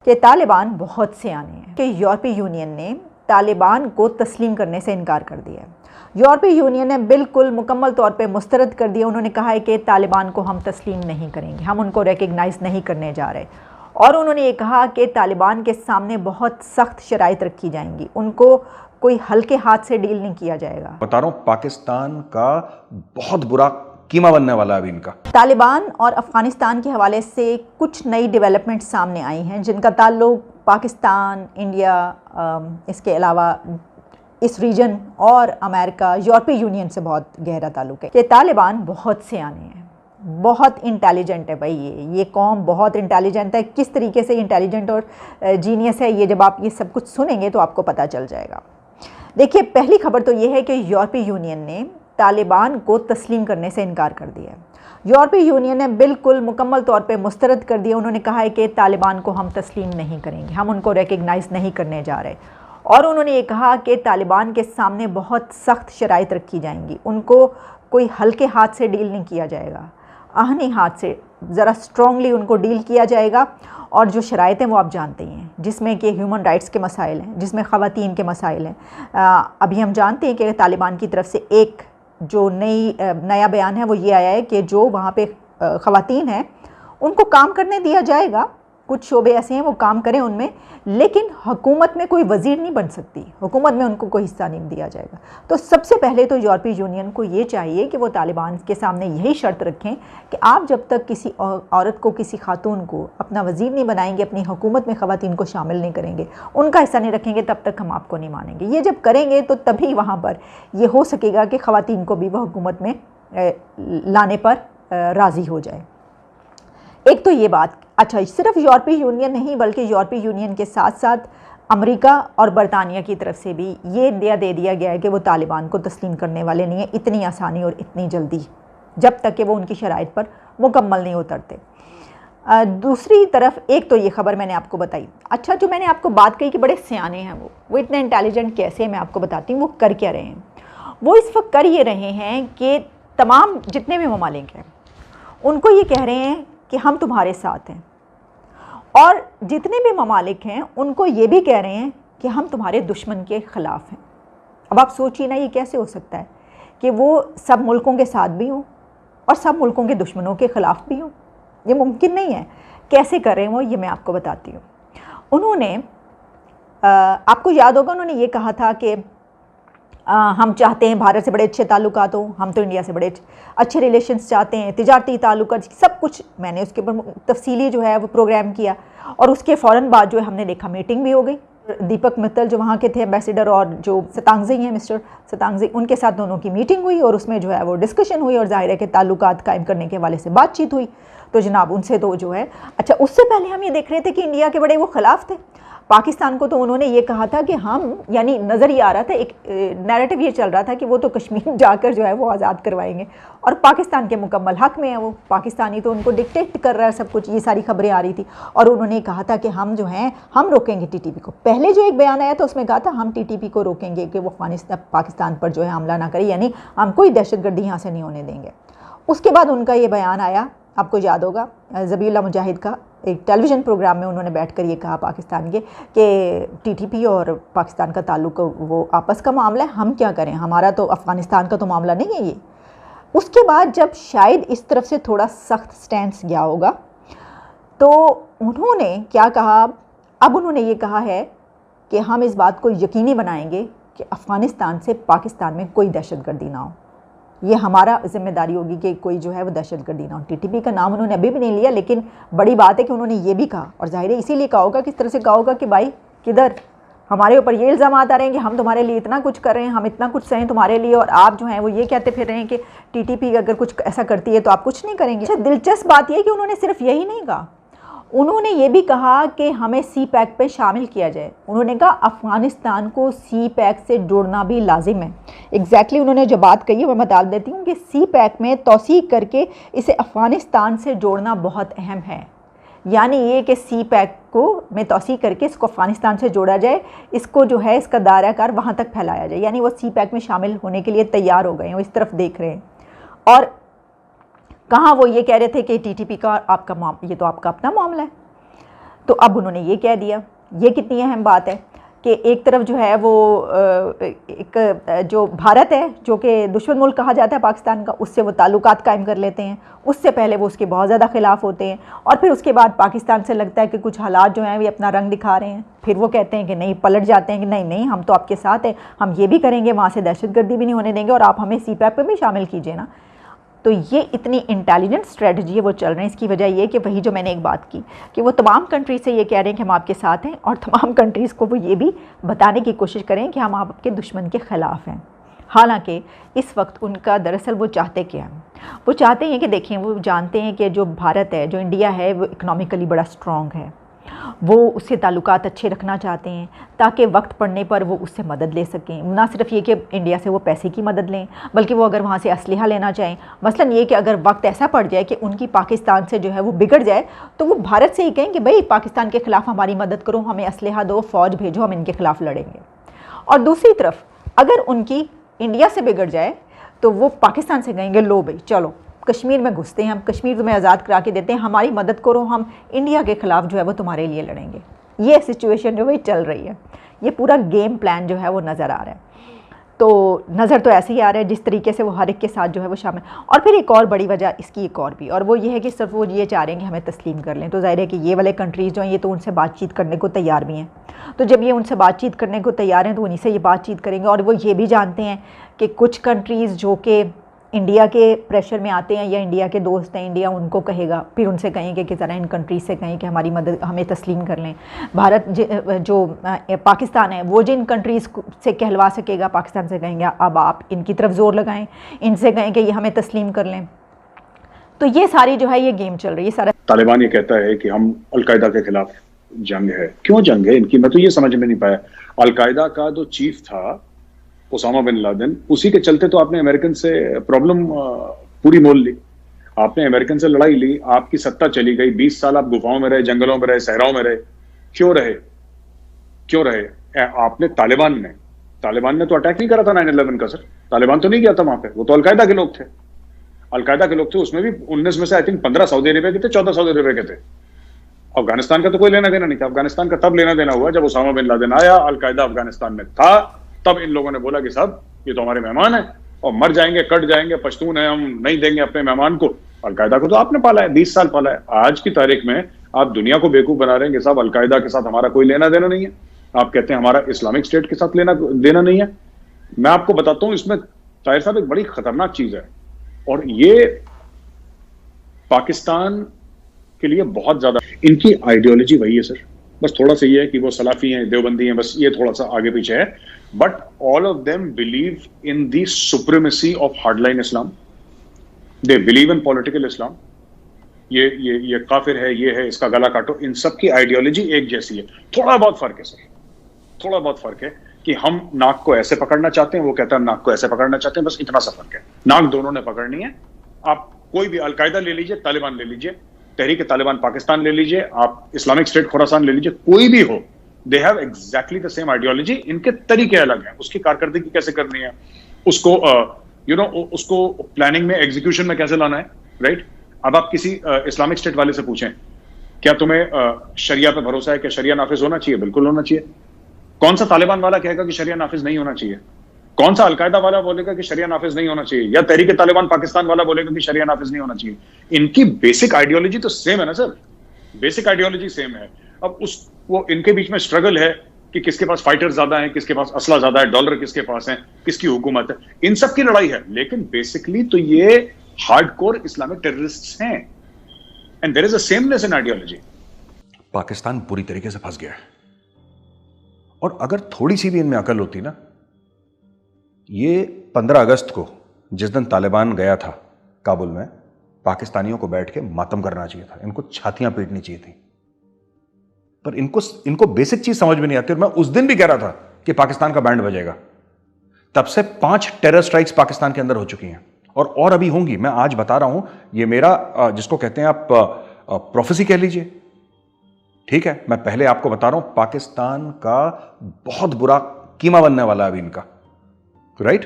कि तालिबान बहुत सियाने हैं कि यूरोपीय यूनियन ने तालिबान को तस्लीम करने से इनकार कर दिया है। यूरोपीय यूनियन ने बिल्कुल मुकम्मल तौर पे मुस्तरद कर दिया। उन्होंने कहा है कि तालिबान को हम तस्लीम नहीं करेंगे, हम उनको रिकग्नाइज़ नहीं करने जा रहे। और उन्होंने ये कहा कि तालिबान के सामने बहुत सख्त शराइत रखी जाएंगी, उनको कोई हल्के हाथ से डील नहीं किया जाएगा। बता रहा हूँ, पाकिस्तान का बहुत बुरा कीमा बनने वाला है अभी इनका। तालिबान और अफ़गानिस्तान के हवाले से कुछ नई डेवलपमेंट सामने आई हैं जिनका ताल्लुक पाकिस्तान, इंडिया, इसके अलावा इस रीजन और अमेरिका, यूरोपीय यूनियन से बहुत गहरा ताल्लुक है। कि तालिबान बहुत सियाने हैं, बहुत इंटेलिजेंट है भाई। ये कौम बहुत इंटेलिजेंट है। किस तरीके से इंटेलिजेंट और जीनियस है, ये जब आप ये सब कुछ सुनेंगे तो आपको पता चल जाएगा। देखिए, पहली खबर तो ये है कि यूरोपीय यूनियन ने तालिबान को तस्लीम करने से इनकार कर दिया है। यूरोपीय यूनियन ने बिल्कुल मुकम्मल तौर पे मुस्तरद कर दिया। उन्होंने कहा है कि तालिबान को हम तस्लीम नहीं करेंगे, हम उनको रिकग्नाइज़ नहीं करने जा रहे। और उन्होंने ये कहा कि तालिबान के सामने बहुत सख्त शराइत रखी जाएंगी, उनको कोई हल्के हाथ से डील नहीं किया जाएगा, आहनी हाथ से ज़रा स्ट्रॉन्गली उनको डील किया जाएगा। और जो शराइत हैं वो आप जानते ही हैं, जिसमें कि ह्यूमन राइट्स के मसाइल हैं, जिसमें ख़वातीन के मसाइल हैं। अभी हम जानते हैं कि तालिबान की तरफ से एक जो नया बयान है वो ये आया है कि जो वहाँ पे ख़वातीन हैं उनको काम करने दिया जाएगा। कुछ शोबे ऐसे हैं वो काम करें उनमें, लेकिन हुकूमत में कोई वज़ीर नहीं बन सकती, हुकूमत में उनको कोई हिस्सा नहीं दिया जाएगा। तो सबसे पहले तो यूरोपीय यूनियन को ये चाहिए कि वो तालिबान के सामने यही शर्त रखें कि आप जब तक किसी औरत को, किसी खातून को अपना वज़ीर नहीं बनाएंगे, अपनी हुकूमत में ख़वातीन को शामिल नहीं करेंगे, उनका हिस्सा नहीं रखेंगे, तब तक हम आपको नहीं मानेंगे। ये जब करेंगे तो तभी वहाँ पर ये हो सकेगा कि ख़वातीन को भी वह हुकूमत में लाने पर राज़ी हो जाए। एक तो ये बात। अच्छा, सिर्फ यूरोपीय यूनियन नहीं बल्कि यूरोपीय यूनियन के साथ साथ अमेरिका और बरतानिया की तरफ से भी ये दे दिया गया है कि वो तालिबान को तस्लीम करने वाले नहीं है इतनी आसानी और इतनी जल्दी, जब तक कि वो उनकी शराइत पर मुकम्मल नहीं उतरते। दूसरी तरफ एक तो ये खबर मैंने आपको बताई। अच्छा, जो मैंने आपको बात कही कि बड़े सियाने हैं वो इतने इंटेलिजेंट कैसे हैं, मैं आपको बताती हूँ वो कर क्या रहे हैं। वो इस वक्त कर ये रहे हैं कि तमाम जितने भी ममालिक हैं उनको ये कह रहे हैं कि हम तुम्हारे साथ हैं, और जितने भी ममालिक हैं उनको ये भी कह रहे हैं कि हम तुम्हारे दुश्मन के ख़िलाफ़ हैं। अब आप सोचिए ना, ये कैसे हो सकता है कि वो सब मुल्कों के साथ भी हों और सब मुल्कों के दुश्मनों के ख़िलाफ़ भी हों? ये मुमकिन नहीं है। कैसे कर रहे हैं वो, ये मैं आपको बताती हूँ। उन्होंने आपको याद होगा, उन्होंने ये कहा था कि हम चाहते हैं भारत से बड़े अच्छे ताल्लुकात हों, हम तो इंडिया से बड़े अच्छे रिलेशंस चाहते हैं, तिजारती ताल्लुकात, सब कुछ मैंने उसके ऊपर तफसीली जो है वो प्रोग्राम किया। और उसके फ़ौरन बाद जो है हमने देखा मीटिंग भी हो गई। दीपक मित्तल जो वहाँ के थे एम्बेसडर, और जो सतांगज़ई हैं मिस्टर सतांगज़ई, उनके साथ दोनों की मीटिंग हुई और उसमें जो है वो डिस्कशन हुई और ज़ाहिर है कि ताल्लुकात कायम करने के हवाले से बातचीत हुई। तो जनाब उनसे तो जो है, अच्छा उससे पहले हम ये देख रहे थे कि इंडिया के बड़े वो ख़िलाफ़ थे। पाकिस्तान को तो उन्होंने ये कहा था कि हम, यानी नज़र ये आ रहा था, एक नैरेटिव ये चल रहा था कि वो तो कश्मीर जाकर जो है वो आज़ाद करवाएंगे और पाकिस्तान के मुकम्मल हक़ में है वो, पाकिस्तानी तो उनको डिक्टेट कर रहा है सब कुछ, ये सारी खबरें आ रही थी। और उन्होंने कहा था कि हम जो हैं हम रोकेंगे टीटीपी को। पहले जो एक बयान आया था उसमें कहा था हम टीटीपी को रोकेंगे कि वो पाकिस्तान पर जो है हमला ना करे, यानी हम कोई दहशतगर्दी यहाँ से नहीं होने देंगे। उसके बाद उनका ये बयान आया, आपको याद होगा, ज़बीउल्लाह मुजाहिद का एक टेलीविज़न प्रोग्राम में उन्होंने बैठकर ये कहा पाकिस्तान के कि टीटीपी और पाकिस्तान का ताल्लुक वो आपस का मामला है, हम क्या करें, हमारा तो अफ़गानिस्तान का तो मामला नहीं है ये। उसके बाद जब शायद इस तरफ से थोड़ा सख्त स्टैंड गया होगा तो उन्होंने क्या कहा, अब उन्होंने ये कहा है कि हम इस बात को यकीनी बनाएंगे कि अफ़गानिस्तान से पाकिस्तान में कोई दहशतगर्दी ना हो, ये हमारा जिम्मेदारी होगी कि कोई जो है वो दहशतगर्दी ना हो। टीटीपी का नाम उन्होंने अभी भी नहीं लिया, लेकिन बड़ी बात है कि उन्होंने ये भी कहा, और जाहिर है इसीलिए कहा होगा, किस तरह से कहा होगा कि भाई किधर हमारे ऊपर ये इल्ज़ाम आ रहे हैं कि हम तुम्हारे लिए इतना कुछ कर रहे हैं, हम इतना कुछ सहें तुम्हारे लिए, और आप जो हैं वो ये कहते फिर रहे हैं कि टीटीपी अगर कुछ ऐसा करती है तो आप कुछ नहीं करेंगे। अच्छा, दिलचस्प बात यह कि उन्होंने सिर्फ यही नहीं कहा, उन्होंने ये भी कहा कि हमें सी पैक पे शामिल किया जाए। उन्होंने कहा अफ़गानिस्तान को सी पैक से जोड़ना भी लाजिम है। एग्जैक्टली उन्होंने जो बात कही है मैं बता देती हूँ कि सी पैक में तौसीक करके इसे अफ़गानिस्तान से जोड़ना बहुत अहम है। यानी ये कि सी पैक को में तौसीक करके इसको अफ़गानिस्तान से जोड़ा जाए, इसको जो है इसका दायरा कार वहाँ तक फैलाया जाए, यानी वो सी पैक में शामिल होने के लिए तैयार हो गए हैं, वो इस तरफ देख रहे हैं। और कहाँ वो ये कह रहे थे कि टीटीपी का आपका ये तो आपका अपना मामला है। तो अब उन्होंने ये कह दिया, ये कितनी अहम बात है कि एक तरफ जो है वो एक जो भारत है जो कि दुश्मन मुल्क कहा जाता है पाकिस्तान का, उससे वो ताल्लुकात कायम कर लेते हैं। उससे पहले वो उसके बहुत ज़्यादा ख़िलाफ़ होते हैं और फिर उसके बाद पाकिस्तान से लगता है कि कुछ हालात जो हैं वे अपना रंग दिखा रहे हैं, फिर वो कहते हैं कि नहीं, पलट जाते हैं कि नहीं नहीं, हम तो आपके साथ हैं, हम ये भी करेंगे, वहाँ से दहशतगर्दी भी नहीं होने देंगे और आप हमें CPAC पे भी शामिल कीजिए ना। तो ये इतनी इंटेलिजेंट स्ट्रेटजी है वो चल रहे हैं। इसकी वजह ये कि वही जो मैंने एक बात की कि वो तमाम कंट्रीज से ये कह रहे हैं कि हम आपके साथ हैं और तमाम कंट्रीज़ को वो ये भी बताने की कोशिश करें कि हम आपके दुश्मन के ख़िलाफ़ हैं। हालांकि इस वक्त उनका दरअसल वो चाहते क्या हैं, वो चाहते हैं कि देखें, वो जानते हैं कि जो भारत है, जो इंडिया है, वो इकनॉमिकली बड़ा स्ट्रॉन्ग है, वो उससे ताल्लुकात अच्छे रखना चाहते हैं ताकि वक्त पड़ने पर वो उससे मदद ले सकें। ना सिर्फ ये कि इंडिया से वो पैसे की मदद लें, बल्कि वो अगर वहाँ से असलहा लेना चाहें, मसलन ये कि अगर वक्त ऐसा पड़ जाए कि उनकी पाकिस्तान से जो है वो बिगड़ जाए, तो वो भारत से ही कहें कि भाई पाकिस्तान के ख़िलाफ़ हमारी मदद करो, हमें असलहा दो, फ़ौज भेजो, हम इनके ख़िलाफ़ लड़ेंगे। और दूसरी तरफ अगर उनकी इंडिया से बिगड़ जाए तो वो पाकिस्तान से कहेंगे लो भाई चलो कश्मीर में घुसते हैं, हम कश्मीर तुम्हें आज़ाद करा के देते हैं, हमारी मदद करो, हम इंडिया के ख़िलाफ़ जो है वो तुम्हारे लिए लड़ेंगे। ये सिचुएशन जो है चल रही है, ये पूरा गेम प्लान जो है वो नज़र आ रहा है। तो नज़र तो ऐसे ही आ रहा है जिस तरीके से वो हर एक के साथ जो है वो शामिल। और फिर एक और बड़ी वजह इसकी एक और भी, और वो ये है कि सिर्फ वो ये चाह रहे हैं कि हमें तस्लीम कर लें। तो ज़ाहिर है कि ये वाले कंट्रीज़ जो हैं ये तो उनसे बातचीत करने को तैयार भी हैं। तो जब ये उनसे बातचीत करने को तैयार हैं तो उन्हीं से ये बातचीत करेंगे। और वो ये भी जानते हैं कि कुछ कंट्रीज़ जो कि इंडिया के प्रेशर में आते हैं या इंडिया के दोस्त हैं, इंडिया उनको कहेगा, फिर उनसे कहेंगे कि ज़रा इन कंट्रीज़ से कहें कि हमारी मदद, हमें तस्लीम कर लें। भारत जो पाकिस्तान है वो जिन कंट्रीज़ से कहलवा सकेगा, पाकिस्तान से कहेंगे अब आप इनकी तरफ ज़ोर लगाएं, इनसे कहें कि ये हमें तस्लीम कर लें। तो ये सारी जो है ये गेम चल रही है सारा। तालिबान ये कहता है कि हम अलकायदा के खिलाफ जंग है। क्यों जंग है इनकी, मैं तो ये समझ में नहीं पाया। अलकायदा का जो चीफ था ओसामा बिन लादेन, उसी के चलते तो आपने अमेरिकन से प्रॉब्लम पूरी मोल ली, आपने अमेरिकन से लड़ाई ली, आपकी सत्ता चली गई, 20 साल आप गुफाओं में रहे, जंगलों में रहे, सहराओं में रहे। क्यों रहे, क्यों रहे? आपने तालिबान ने तो अटैक नहीं करा था 9/11 का सर, तालिबान तो नहीं गया था वहां पे, वो तो अलकायदा के लोग थे। अलकायदा के लोग थे, उसमें भी 19 में से आई थिंक 15 सऊदी अरेबिया के थे, 14 सऊदी अरेबिया के थे। अफगानिस्तान का तो कोई लेना देना नहीं था। अफगानिस्तान का तब लेना देना हुआ जब ओसामा बिन लादेन आया, अलकायदा अफगानिस्तान में था, तब इन लोगों ने बोला कि साहब ये तो हमारे मेहमान है और मर जाएंगे, कट जाएंगे, पश्तून है, हम नहीं देंगे अपने मेहमान को। अलकायदा को तो आपने पाला है, 20 साल पाला है। आज की तारीख में आप दुनिया को बेवकूफ बना रहे हैं कि साहब अलकायदा के साथ हमारा कोई लेना देना नहीं है। आप कहते हैं हमारा इस्लामिक स्टेट के साथ लेना देना नहीं है। मैं आपको बताता हूं इसमें ताहिर साहब एक बड़ी खतरनाक चीज है, और ये पाकिस्तान के लिए बहुत ज्यादा, इनकी आइडियोलॉजी वही है सर, बस थोड़ा सा ये है कि वो सलाफी हैं, देवबंदी हैं, बस ये थोड़ा सा आगे पीछे है। But all of them believe in the supremacy of hardline Islam, they believe in political Islam. ये काफिर है, ये है, इसका गला काटो। इन सब की आइडियोलॉजी एक जैसी है। थोड़ा बहुत फर्क है सर, थोड़ा बहुत फर्क है कि हम नाक को ऐसे पकड़ना चाहते हैं, वो कहता है नाक को ऐसे पकड़ना चाहते हैं, बस इतना सा फर्क है। नाक दोनों ने पकड़नी है। आप कोई भी अलकायदा ले लीजिए, तालिबान ले लीजिए, तहरीक तालिबान पाकिस्तान ले लीजिए, आप इस्लामिक स्टेट खुरासान ले लीजिए, कोई भी हो, they have exactly the same ideology. इनके तरीके अलग हैं, उसकी कारकर्दगी कैसे करनी है, उसको उसको प्लानिंग में, एग्जीक्यूशन में कैसे लाना है, राइट। अब आप किसी इस्लामिक स्टेट वाले से पूछें क्या तुम्हें शरिया पे भरोसा है, क्या शरिया नाफिज होना चाहिए? बिल्कुल होना चाहिए। कौन सा तालिबान वाला कहेगा कि शरिया नाफिज नहीं होना चाहिए? कौन सा अलकायदा वाला बोलेगा कि शरिया नाफिज नहीं होना चाहिए? या तहरीक तालिबान पाकिस्तान वाला बोलेगा कि शरिया नाफिज नहीं होना चाहिए? इनकी बेसिक आइडियोलॉजी तो सेम है ना सर, बेसिक आइडियोलॉजी सेम है। अब वो इनके बीच में स्ट्रगल है कि किसके पास फाइटर ज्यादा है, किसके पास असला ज्यादा है, डॉलर किसके पास है, किसकी हुकूमत है, इन सब की लड़ाई है। लेकिन बेसिकली तो ये हार्डकोर इस्लामिक टेररिस्ट्स हैं, and there is a sameness in ideology. Pakistan पूरी तरीके से फंस गया है, और अगर थोड़ी सी भी इनमें अकल होती ना, ये 15 अगस्त को जिस दिन तालिबान गया था काबुल में, पाकिस्तानियों को बैठ के मातम करना चाहिए था, इनको छातियां पीटनी चाहिए थी। पर इनको बेसिक चीज समझ में नहीं आती। और मैं उस दिन भी कह रहा था कि पाकिस्तान का बैंड बजेगा। तब से 5 टेरर स्ट्राइक्स पाकिस्तान के अंदर हो चुकी हैं, और अभी होंगी। मैं आज बता रहा हूं, ये मेरा जिसको कहते हैं आप प्रोफेसी कह लीजिए, ठीक है। मैं पहले आपको बता रहा हूं, पाकिस्तान का बहुत बुरा कीमा बनने वाला है अभी इनका, राइट।